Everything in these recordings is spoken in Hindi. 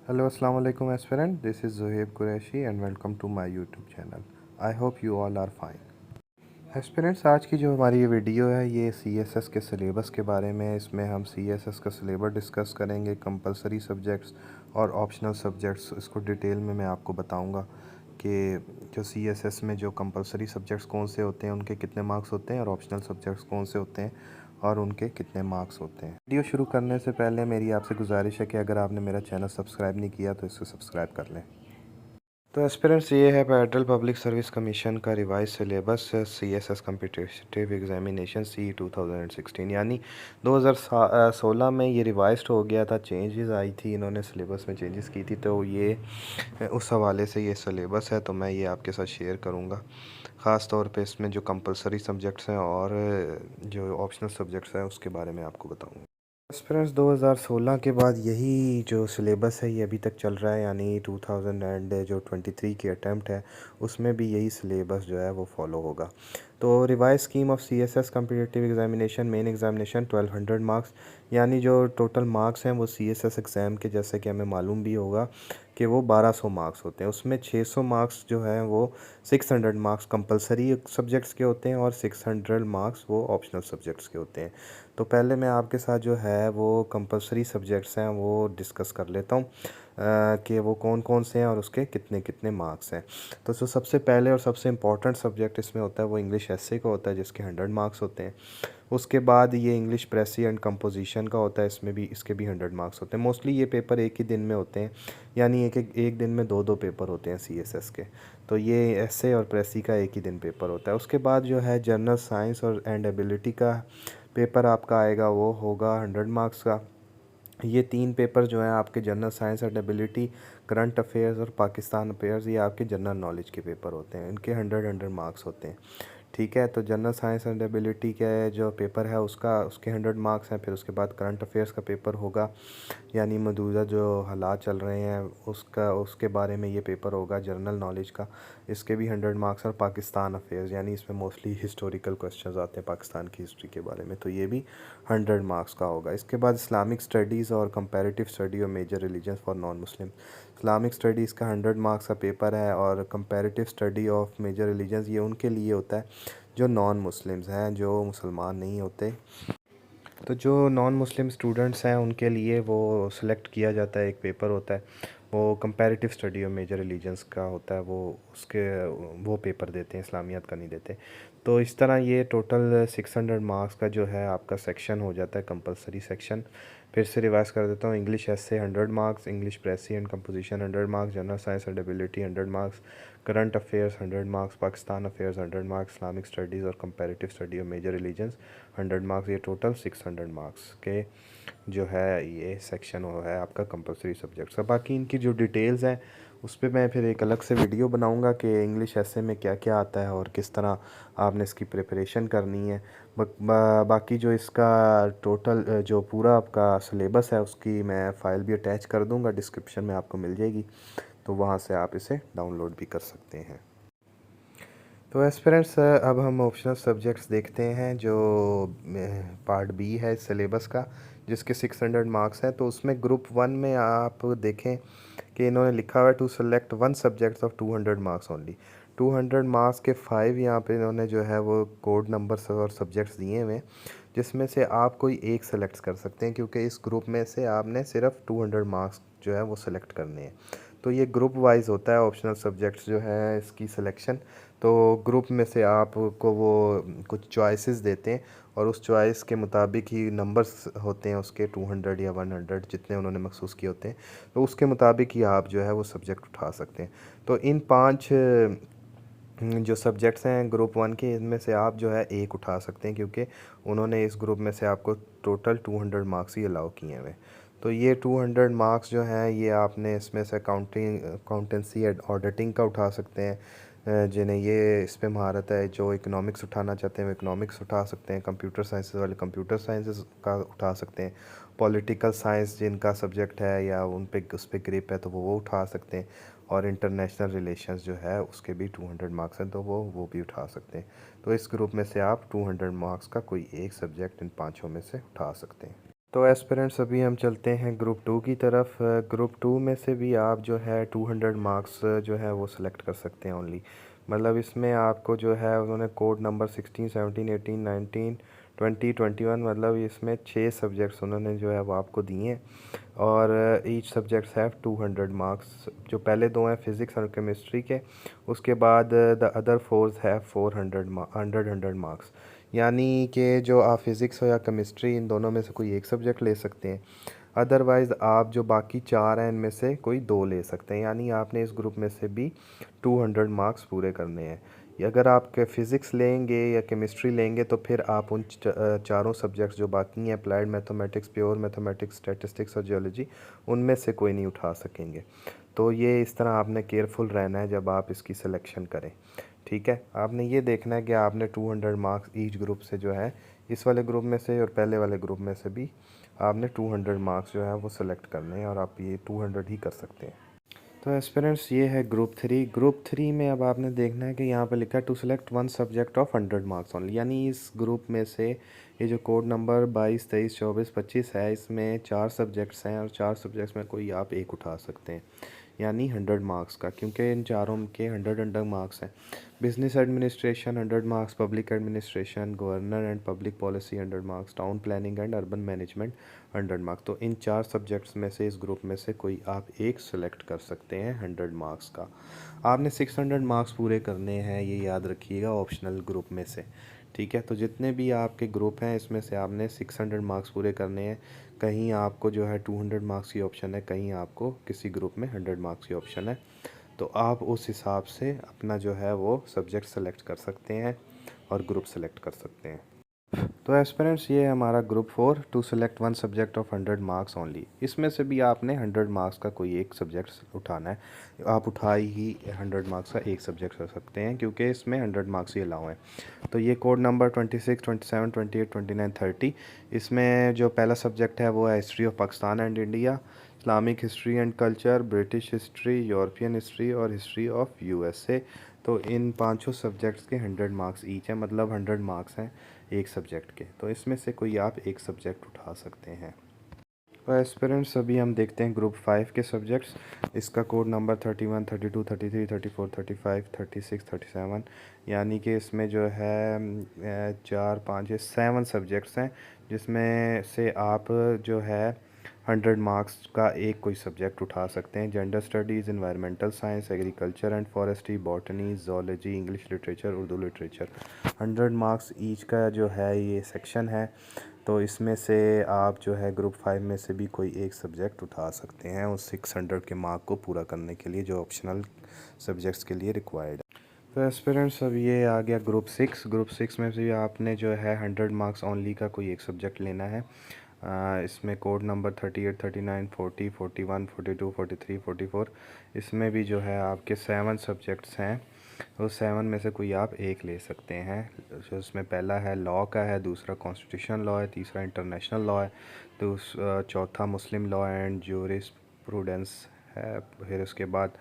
Hello, Assalamu alaikum aspirant. This is Zohaib Qureshi and welcome to my YouTube channel. I hope you all are fine. Aspirants, आज की जो हमारी ये वीडियो है ये CSS के सिलेबस के बारे में है। इसमें हम CSS का सिलेबस डिस्कस करेंगे, कंपलसरी सब्जेक्ट्स और ऑप्शनल सब्जेक्ट्स। इसको डिटेल में मैं आपको बताऊंगा कि जो CSS में जो कंपलसरी सब्जेक्ट्स कौन से होते हैं, उनके कितने मार्क्स होते हैं, और ऑप्शनल सब्जेक्ट्स कौन से होते हैं और उनके कितने मार्क्स होते हैं। वीडियो शुरू करने से पहले मेरी आपसे गुजारिश है कि अगर आपने मेरा चैनल सब्सक्राइब नहीं किया तो इसे सब्सक्राइब कर लें। तो एस्पिरेंट्स, ये है फेडरल पब्लिक सर्विस कमीशन का revise syllabus CSS competitive examination CE 2016, यानी 2016 में ये रिवाइज्ड हो गया था। चेंजेस आई थी, इन्होंने सिलेबस में चेंजेस की थी, तो ये उस हवाले से ये सिलेबस है, तो मैं ये आपके साथ शेयर करूँगा। ख़ास तौर पे इसमें जो कंपलसरी सब्जेक्ट्स हैं और जो ऑप्शनल सब्जेक्ट्स हैं उसके बारे में आपको बताऊँगा। एस्पिरेंट्स, 2016 के बाद यही जो सिलेबस है ये अभी तक चल रहा है, यानी 2023 की अटैम्प्ट है उसमें भी यही सिलेबस जो है वो फॉलो होगा। तो revise scheme of CSS competitive examination main examination 1200 marks, यानी जो टोटल मार्क्स हैं वो CSS एग्ज़ाम के, जैसे कि हमें मालूम भी होगा कि वो 1200 मार्क्स होते हैं। उसमें 600 मार्क्स जो है वो 600 मार्क्स कंपलसरी सब्जेक्ट्स के होते हैं और 600 मार्क्स वो ऑप्शनल सब्जेक्ट्स के होते हैं। तो पहले मैं आपके साथ जो है वो कंपलसरी सब्जेक्ट्स हैं वो डिस्कस कर लेता हूँ कि वो कौन कौन से हैं और उसके कितने कितने मार्क्स हैं। तो जो सबसे पहले और सबसे इम्पॉर्टेंट सब्जेक्ट इसमें होता है वो इंग्लिश एसे का होता है, जिसके 100 मार्क्स होते हैं। उसके बाद ये इंग्लिश प्रेसी एंड कंपोजिशन का होता है, इसमें भी इसके भी 100 मार्क्स होते हैं। मोस्टली ये पेपर एक ही दिन में होते हैं, यानी एक दिन में दो पेपर होते हैं CSS के। तो ये एसे और प्रेसी का एक ही दिन पेपर होता है। उसके बाद जो है जनरल साइंस और एंड एबिलिटी का पेपर आपका आएगा, वो होगा 100 मार्क्स का। ये 3 पेपर जो हैं आपके general science and ability, current affairs और पाकिस्तान अफेयर्स, ये आपके जनरल नॉलेज के पेपर होते हैं। इनके 100 मार्क्स होते हैं। ठीक है, तो जनरल साइंस एंड एबिलिटी के जो पेपर है उसके 100 मार्क्स हैं। फिर उसके बाद करंट अफेयर्स का पेपर होगा, यानी मौजूदा जो हालात चल रहे हैं उसके बारे में ये पेपर होगा जनरल नॉलेज का। इसके भी 100 मार्क्स। और पाकिस्तान अफेयर्स, यानी इसमें मोस्टली हिस्टोरिकल क्वेश्चंस आते हैं पाकिस्तान की हिस्ट्री के बारे में, तो ये भी 100 मार्क्स का होगा। इसके बाद इस्लामिक स्टडीज़ और कंपैरेटिव स्टडी और major religions for non Muslim. Islamic studies का 100 मार्क्स का पेपर है, और comparative study of major religions ये उनके लिए होता है जो नॉन मुस्लिम्स हैं, जो मुसलमान नहीं होते। तो जो नॉन मुस्लिम स्टूडेंट्स हैं उनके लिए वो सिलेक्ट किया जाता है, एक पेपर होता है वो comparative study of major religions का होता है, वो पेपर देते हैं, इस्लामियात का नहीं देते। तो इस तरह ये टोटल 600 मार्क्स का जो है आपका सेक्शन हो जाता है, कंपलसरी सेक्शन। फिर से रिवाइज कर देता हूँ। English essay 100 marks, English precis and composition 100 marks, general science and ability 100 marks, current affairs 100 marks, Pakistan affairs 100 marks, Islamic studies और comparative study of major religions 100 marks. ये टोटल 600 मार्क्स के जो है ये सेक्शन वो है आपका कंपलसरी सब्जेक्ट्स का। बाकी इनकी जो डिटेल्स हैं उस पर मैं फिर एक अलग से वीडियो बनाऊंगा कि इंग्लिश ऐसे में क्या क्या आता है और किस तरह आपने इसकी प्रिपरेशन करनी है। बाकी जो इसका टोटल जो पूरा आपका सिलेबस है उसकी मैं फ़ाइल भी अटैच कर दूंगा, डिस्क्रिप्शन में आपको मिल जाएगी, तो वहाँ से आप इसे डाउनलोड भी कर सकते हैं। तो एस्पिरेंट्स, अब हम ऑप्शनल सब्जेक्ट्स देखते हैं। जो पार्ट बी है इस सिलेबस का, जिसके 600 मार्क्स हैं, तो उसमें ग्रुप 1 में आप देखें कि इन्होंने लिखा हुआ है to select 1 subjects of 200 marks only. 200 marks के 5 यहाँ पे इन्होंने जो है वो कोड नंबर्स और सब्जेक्ट्स दिए हुए हैं, जिसमें से आप कोई एक सेलेक्ट कर सकते हैं, क्योंकि इस ग्रुप में से आपने सिर्फ 200 मार्क्स जो है वो सिलेक्ट करने हैं। तो ये ग्रुप वाइज होता है ऑप्शनल सब्जेक्ट्स जो है इसकी सिलेक्शन। तो ग्रुप में से आपको वो कुछ चॉइसेस देते हैं, और उस चॉइस के मुताबिक ही नंबर्स होते हैं उसके 200 या 100 जितने उन्होंने मखसूस किए होते हैं, तो उसके मुताबिक ही आप जो है वो सब्जेक्ट उठा सकते हैं। तो इन 5 जो सब्जेक्ट्स हैं ग्रुप 1 के, इनमें से आप जो है एक उठा सकते हैं, क्योंकि उन्होंने इस ग्रुप में से आपको टोटल 200 मार्क्स ही अलाउ किए हुए। तो ये 200 मार्क्स जो हैं ये आपने इसमें से अकाउंटेंसी ऑडिटिंग का उठा सकते हैं, जिन्हें ये इस पे महारत है। जो इकोनॉमिक्स उठाना चाहते हैं वो इकोनॉमिक्स उठा सकते हैं, कंप्यूटर साइंसेस वाले कंप्यूटर साइंसेस का उठा सकते हैं, पॉलिटिकल साइंस जिनका सब्जेक्ट है या उस पे ग्रिप है तो वो उठा सकते हैं, और इंटरनेशनल रिलेशंस जो है उसके भी 200 मार्क्स हैं तो वो भी उठा सकते हैं। तो इस ग्रुप में से आप 200 मार्क्स का कोई एक सब्जेक्ट इन पाँचों में से उठा सकते हैं। तो एस्पिरेंट्स अभी हम चलते हैं ग्रुप टू की तरफ। ग्रुप टू में से भी आप जो है 200 मार्क्स जो है वो सिलेक्ट कर सकते हैं ओनली। मतलब इसमें आपको जो है उन्होंने कोड नंबर 16, 17, 18, 19, 20, 21 मतलब इसमें 6 सब्जेक्ट्स उन्होंने जो है वो आपको दिए हैं। और ईच सब्जेक्ट्स हैव 200 मार्क्स। जो पहले दो हैं फिज़िक्स और केमिस्ट्री के, उसके बाद the other force have 100 marks. यानी कि जो आप फिज़िक्स हो या केमिस्ट्री, इन दोनों में से कोई एक सब्जेक्ट ले सकते हैं। अदरवाइज़ आप जो बाकी चार हैं इनमें से कोई दो ले सकते हैं। यानी आपने इस ग्रुप में से भी 200 मार्क्स पूरे करने हैं। अगर आप फ़िज़िक्स लेंगे या केमिस्ट्री लेंगे तो फिर आप उन चारों सब्जेक्ट्स जो बाकी हैं, applied mathematics, pure mathematics, statistics और जियोलॉजी, उनमें से कोई नहीं उठा सकेंगे। तो ये इस तरह आपने केयरफुल रहना है जब आप इसकी सिलेक्शन करें। ठीक है, आपने ये देखना है कि आपने 200 मार्क्स ईच ग्रुप से जो है, इस वाले ग्रुप में से और पहले वाले ग्रुप में से भी आपने 200 मार्क्स जो है वो सिलेक्ट करने हैं और आप ये 200 ही कर सकते हैं। तो एस्पिरेंट्स ये है ग्रुप थ्री। ग्रुप थ्री में अब आपने देखना है कि यहाँ पर लिखा है to select one subject of 100 marks only. यानी इस ग्रुप में से ये जो कोड नंबर 22, 23, 24, 25 है, इसमें 4 सब्जेक्ट्स हैं और 4 सब्जेक्ट्स में कोई आप एक उठा सकते हैं, यानी 100 मार्क्स का, क्योंकि इन चारों के 100 मार्क्स हैं। Business administration 100 marks, public administration, governor and public policy 100 marks, town planning and urban management 100 marks. तो इन 4 सब्जेक्ट्स में से इस ग्रुप में से कोई आप एक सेलेक्ट कर सकते हैं 100 मार्क्स का। आपने 600 मार्क्स पूरे करने हैं, ये याद रखिएगा, ऑप्शनल ग्रुप में से। ठीक है, तो जितने भी आपके ग्रुप हैं इसमें से आपने 600 मार्क्स पूरे करने हैं। कहीं आपको जो है 200 मार्क्स की ऑप्शन है, कहीं आपको किसी ग्रुप में 100 मार्क्स की ऑप्शन है। तो आप उस हिसाब से अपना जो है वो सब्जेक्ट सेलेक्ट कर सकते हैं और ग्रुप सेलेक्ट कर सकते हैं। तो एस्पिरेंट्स ये है हमारा group 4, to select one subject of 100 marks only. इसमें से भी आपने 100 मार्क्स का कोई एक सब्जेक्ट उठाना है। आप उठा ही 100 मार्क्स का एक सब्जेक्ट कर सकते हैं, क्योंकि इसमें 100 मार्क्स ही अलाउ हैं। तो ये कोड नंबर 26, 27, 28, 29, 30, इसमें जो पहला सब्जेक्ट है वो है history of Pakistan and India, Islamic history and culture, British history, European history और हिस्ट्री ऑफ यूएसए। तो इन पांचों सब्जेक्ट्स के 100 मार्क्स ईच हैं, मतलब 100 मार्क्स हैं एक सब्जेक्ट के। तो इसमें से कोई आप एक सब्जेक्ट उठा सकते हैं। तो एस्पिरेंट्स अभी हम देखते हैं ग्रुप 5 के सब्जेक्ट्स। इसका कोड नंबर 31, 32, 33, 34, 35, 36, 37, यानी कि इसमें जो है 4, 5, 7 सब्जेक्ट्स हैं, जिसमें से आप जो है 100 मार्क्स का एक कोई सब्जेक्ट उठा सकते हैं। Gender studies, environmental science, agriculture and forestry, botany, zoology, English literature, Urdu literature. 100 marks each का जो है ये सेक्शन है। तो इसमें से आप जो है ग्रुप 5 में से भी कोई एक सब्जेक्ट उठा सकते हैं उस 600 के मार्क को पूरा करने के लिए, जो ऑप्शनल सब्जेक्ट्स के लिए रिक्वायर्ड है। तो एस्पिरेंट्स अब ये आ गया ग्रुप 6। ग्रुप 6 में भी आपने जो है 100 मार्क्स ओनली का कोई एक सब्जेक्ट लेना है। इसमें कोड नंबर 38, 39, 40, 41, 42, 43, 44, इसमें भी जो है आपके 7 सब्जेक्ट्स हैं। उस 7 में से कोई आप एक ले सकते हैं। जो उसमें पहला है लॉ का है, दूसरा कॉन्स्टिट्यूशन लॉ है, तीसरा इंटरनेशनल लॉ है, चौथा मुस्लिम लॉ एंड ज्यूरिस्प्रूडेंस है, फिर उसके बाद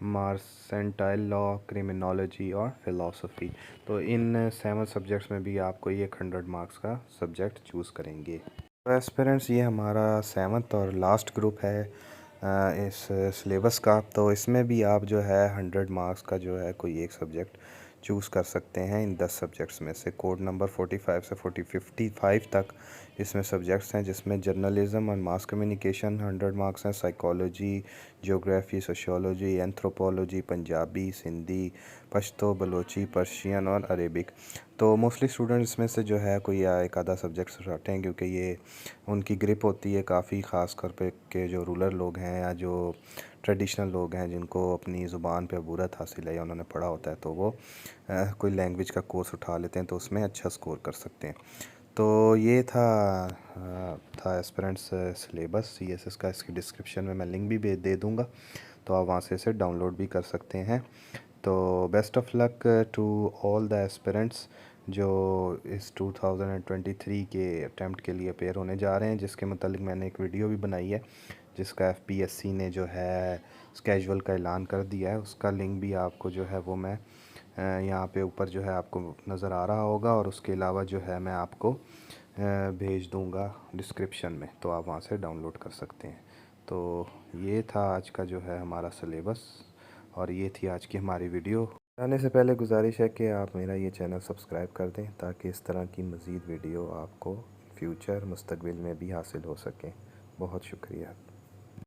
मार्सेंटाइल लॉ, क्रिमिनोलॉजी और फ़िलासफ़ी। तो इन 7 सब्जेक्ट्स में भी आप कोई एक 100 मार्क्स का सब्जेक्ट चूज़ करेंगे। तो एस्पिरेंट्स ये हमारा 7th और लास्ट ग्रुप है इस सिलेबस का। तो इसमें भी आप जो है 100 मार्क्स का जो है कोई एक सब्जेक्ट चूज़ कर सकते हैं इन 10 सब्जेक्ट्स में से। कोड नंबर 45 से 55 तक इसमें सब्जेक्ट्स हैं, जिसमें जर्नलिज़म और मास कम्युनिकेशन 100 मार्क्स हैं, psychology, geography, sociology, anthropology, Punjabi, Sindhi, Pashto, Balochi, Persian और अरेबिक। तो मोस्टली स्टूडेंट्स इसमें से जो है कोई एक आधा सब्जेक्ट उठाते हैं, क्योंकि ये उनकी ग्रिप होती है काफ़ी, ख़ास कर पे के जो रूरल लोग हैं या जो ट्रेडिशनल लोग हैं जिनको अपनी ज़ुबान पे अबूरत हासिल है या उन्होंने पढ़ा होता है, तो वो कोई लैंग्वेज का कोर्स उठा लेते हैं, तो उसमें अच्छा स्कोर कर सकते हैं। तो ये था एस्पिरेंट्स सिलेबस CSS का। इसकी डिस्क्रिप्शन में मैं लिंक भी दे दूँगा, तो आप वहाँ से इसे डाउनलोड भी कर सकते हैं। तो best of luck to all the aspirants जो इस 2023 के अटैम्प्ट के लिए अपेयर होने जा रहे हैं, जिसके मतलब मैंने एक वीडियो भी बनाई है, जिसका FPSC ने जो है स्केजुअल का ऐलान कर दिया है। उसका लिंक भी आपको जो है वो मैं यहाँ पे ऊपर जो है आपको नज़र आ रहा होगा, और उसके अलावा जो है मैं आपको भेज दूंगा डिस्क्रिप्शन में, तो आप वहाँ से डाउनलोड कर सकते हैं। तो ये था आज का जो है हमारा सिलेबस, और ये थी आज की हमारी वीडियो। जाने से पहले गुजारिश है कि आप मेरा ये चैनल सब्सक्राइब कर दें, ताकि इस तरह की मज़ीद वीडियो आपको फ्यूचर मुस्तकबिल में भी हासिल हो सकें। बहुत शुक्रिया।